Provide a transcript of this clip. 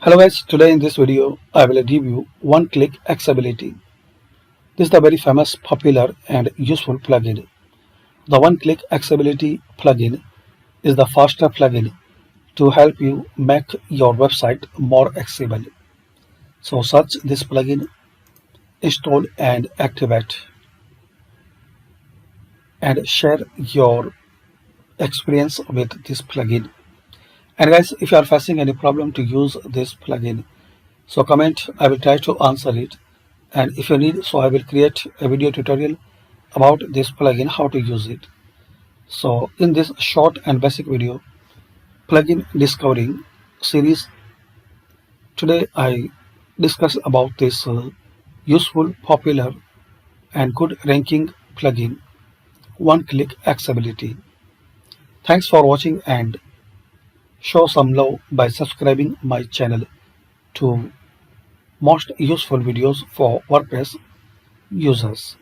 Hello guys, today in this video I will review one-click accessibility. This is the very famous, popular and useful plugin. The one-click accessibility plugin is the faster plugin to help you make your website more accessible. So search this plugin, install and activate, and share your experience with this plugin. And guys, if you are facing any problem to use this plugin, so comment, I will try to answer it. And if you need, so I will create a video tutorial about this plugin, how to use it. So in this short and basic video, plugin discovering series, today I discuss about this useful, popular and good ranking plugin, one-click accessibility. Thanks for watching and show some love by subscribing my channel to most useful videos for WordPress users.